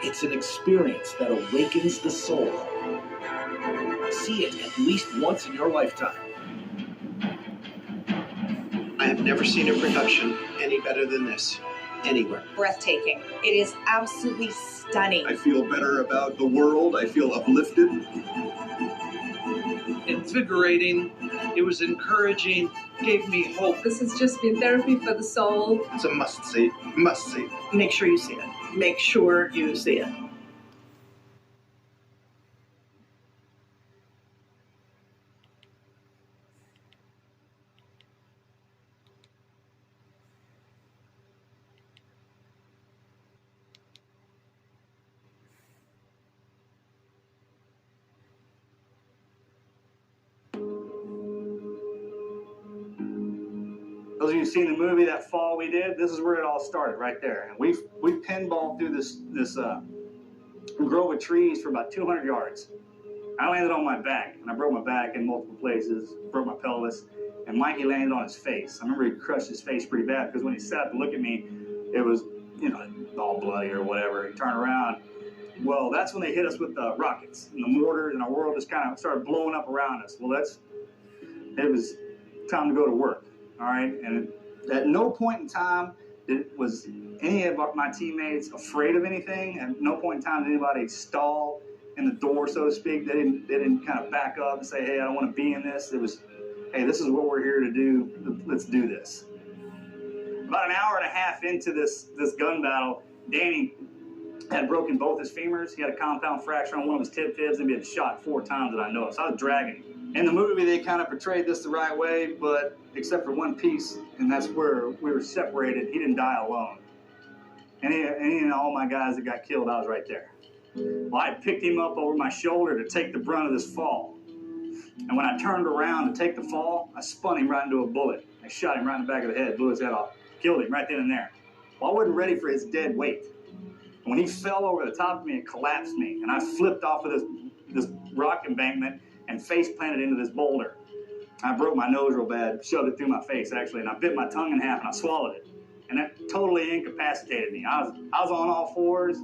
It's an experience that awakens the soul. See it at least once in your lifetime. I have never seen a production any better than this, anywhere. Breathtaking. It is absolutely stunning. I feel better about the world. I feel uplifted. Invigorating. It was encouraging. Gave me hope. This has just been therapy for the soul. It's a must-see. Must-see. Make sure you see it. Make sure you see it. Those of you who've seen the movie that fall we did, this is where it all started, right there. And we pinballed through this grove of trees for about 200 yards. I landed on my back, and I broke my back in multiple places, broke my pelvis, and Mikey landed on his face. I remember he crushed his face pretty bad because when he sat up to look at me, it was, all bloody or whatever. He turned around. Well, that's when they hit us with the rockets and the mortars, and our world just kind of started blowing up around us. Well, it was time to go to work. All right, and at no point in time was any of my teammates afraid of anything. At no point in time did anybody stall in the door, so to speak. They didn't kind of back up and say, "Hey, I don't want to be in this." It was, "Hey, this is what we're here to do. Let's do this." About an hour and a half into this gun battle, Danny had broken both his femurs. He had a compound fracture on one of his tib fibs, and he had shot 4 times that I know of. So I was dragging him. In the movie, they kind of portrayed this the right way, but except for one piece, and that's where we were separated. He didn't die alone. Any and all my guys that got killed, I was right there. Well, I picked him up over my shoulder to take the brunt of this fall. And when I turned around to take the fall, I spun him right into a bullet. I shot him right in the back of the head, blew his head off, killed him right then and there. Well, I wasn't ready for his dead weight. And when he fell over the top of me, it collapsed me, and I flipped off of this rock embankment and face planted into this boulder. I broke my nose real bad, shoved it through my face actually, and I bit my tongue in half and I swallowed it. And that totally incapacitated me. I was on all fours,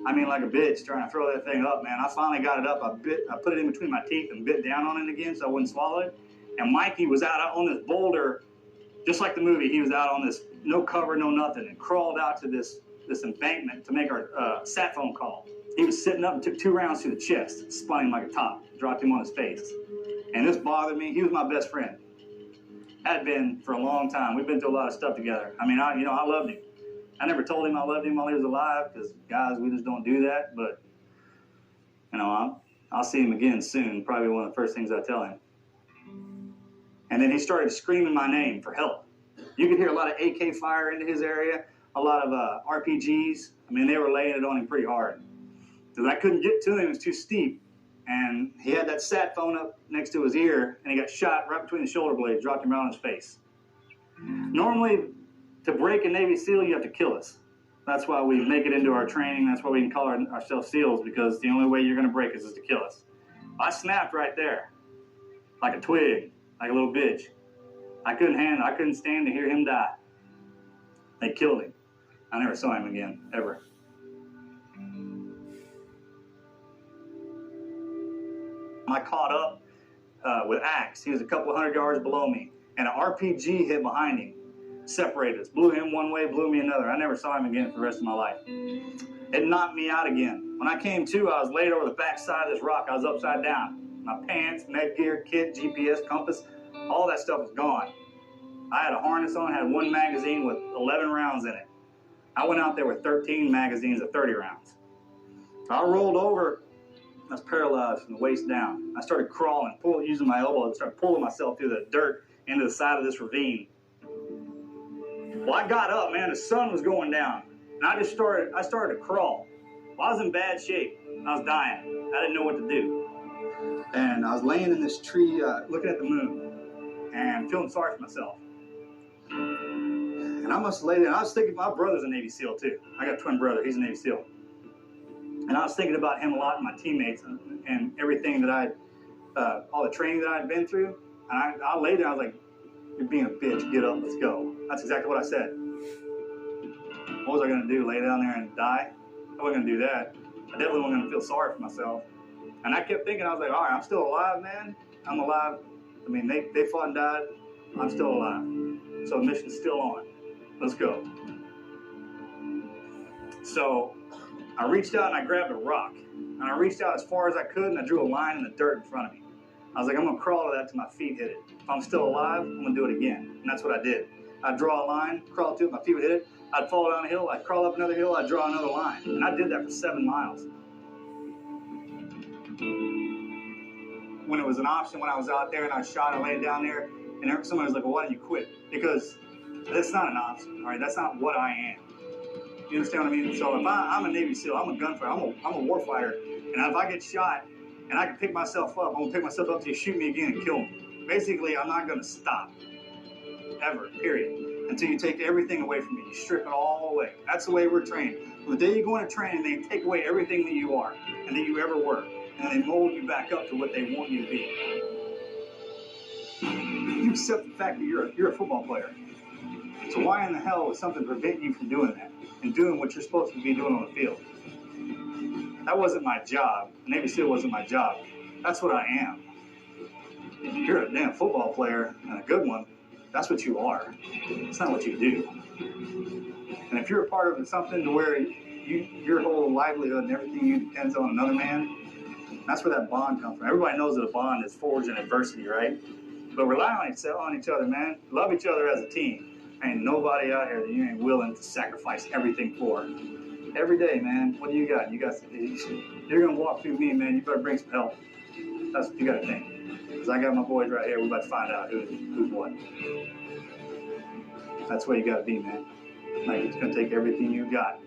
like a bitch trying to throw that thing up, man. I finally got it up, I put it in between my teeth and bit down on it again so I wouldn't swallow it. And Mikey was out on this boulder, just like the movie. He was out on this, no cover, no nothing, and crawled out to this embankment to make our sat phone call. He was sitting up and took 2 rounds to the chest, spun him like a top, dropped him on his face. And this bothered me. He was my best friend. Had been for a long time. We've been through a lot of stuff together. I loved him. I never told him I loved him while he was alive because, guys, we just don't do that. But, I'll see him again soon. Probably one of the first things I tell him. And then he started screaming my name for help. You could hear a lot of AK fire into his area, a lot of RPGs. They were laying it on him pretty hard. Because I couldn't get to him, it was too steep. And he had that sat phone up next to his ear, and he got shot right between the shoulder blades, dropped him right on his face. Normally, to break a Navy SEAL, you have to kill us. That's why we make it into our training. That's why we can call ourselves SEALs, because the only way you're going to break us is to kill us. I snapped right there, like a twig, like a little bitch. I couldn't stand to hear him die. They killed him. I never saw him again, ever. I caught up with Axe. He was a couple of 100 yards below me, and an RPG hit behind him, separated us. Blew him one way, blew me another. I never saw him again for the rest of my life. It knocked me out again. When I came to, I was laid over the back side of this rock. I was upside down. My pants, med gear, kit, GPS, compass, all that stuff was gone. I had a harness on, had 1 magazine with 11 rounds in it. I went out there with 13 magazines of 30 rounds. I rolled over. I was paralyzed from the waist down. I started crawling, using my elbow, and started pulling myself through the dirt into the side of this ravine. Well, I got up, man. The sun was going down, and I started to crawl. Well, I was in bad shape. I was dying. I didn't know what to do. And I was laying in this tree, looking at the moon, and feeling sorry for myself. And I must have laid there. And I was thinking, my brother's a Navy SEAL too. I got a twin brother. He's a Navy SEAL. And I was thinking about him a lot and my teammates and everything that all the training that I'd been through. And I laid there, I was like, "You're being a bitch, get up, let's go." That's exactly what I said. What was I gonna do, lay down there and die? I wasn't gonna do that. I definitely wasn't gonna feel sorry for myself. And I kept thinking, I was like, all right, I'm still alive, man. I'm alive. I mean, they fought and died. I'm still alive. So the mission's still on. Let's go. So I reached out and I grabbed a rock. And I reached out as far as I could and I drew a line in the dirt in front of me. I was like, I'm gonna crawl to that till my feet hit it. If I'm still alive, I'm gonna do it again. And that's what I did. I'd draw a line, crawl to it, my feet would hit it. I'd fall down a hill, I'd crawl up another hill, I'd draw another line. And I did that for 7 miles. When it was an option, when I was out there and I shot, I laid down there, and somebody was like, well, why don't you quit? Because that's not an option, all right? That's not what I am. You understand what I mean? So if I'm a Navy SEAL, I'm a gunfighter, I'm a war fighter, and if I get shot and I can pick myself up, I'm gonna pick myself up till you shoot me again and kill me. Basically, I'm not gonna stop, ever, period, until you take everything away from me. You strip it all away. That's the way we're trained. From the day you go into training, they take away everything that you are and that you ever were, and they mold you back up to what they want you to be. You accept the fact that you're a football player. So why in the hell would something prevent you from doing that and doing what you're supposed to be doing on the field? That wasn't my job. Navy SEAL wasn't my job. That's what I am. If you're a damn football player and a good one, that's what you are. It's not what you do. And if you're a part of something to where your whole livelihood and everything you depends on another man, that's where that bond comes from. Everybody knows that a bond is forged in adversity, right? But rely on each other, man. Love each other as a team. Ain't nobody out here that you ain't willing to sacrifice everything for. Every day, man. What do you got? You're gonna walk through me, man. You better bring some help. That's what you gotta think. Because I got my boys right here. We're about to find out who's what. That's where you gotta be, man. Like, it's gonna take everything you got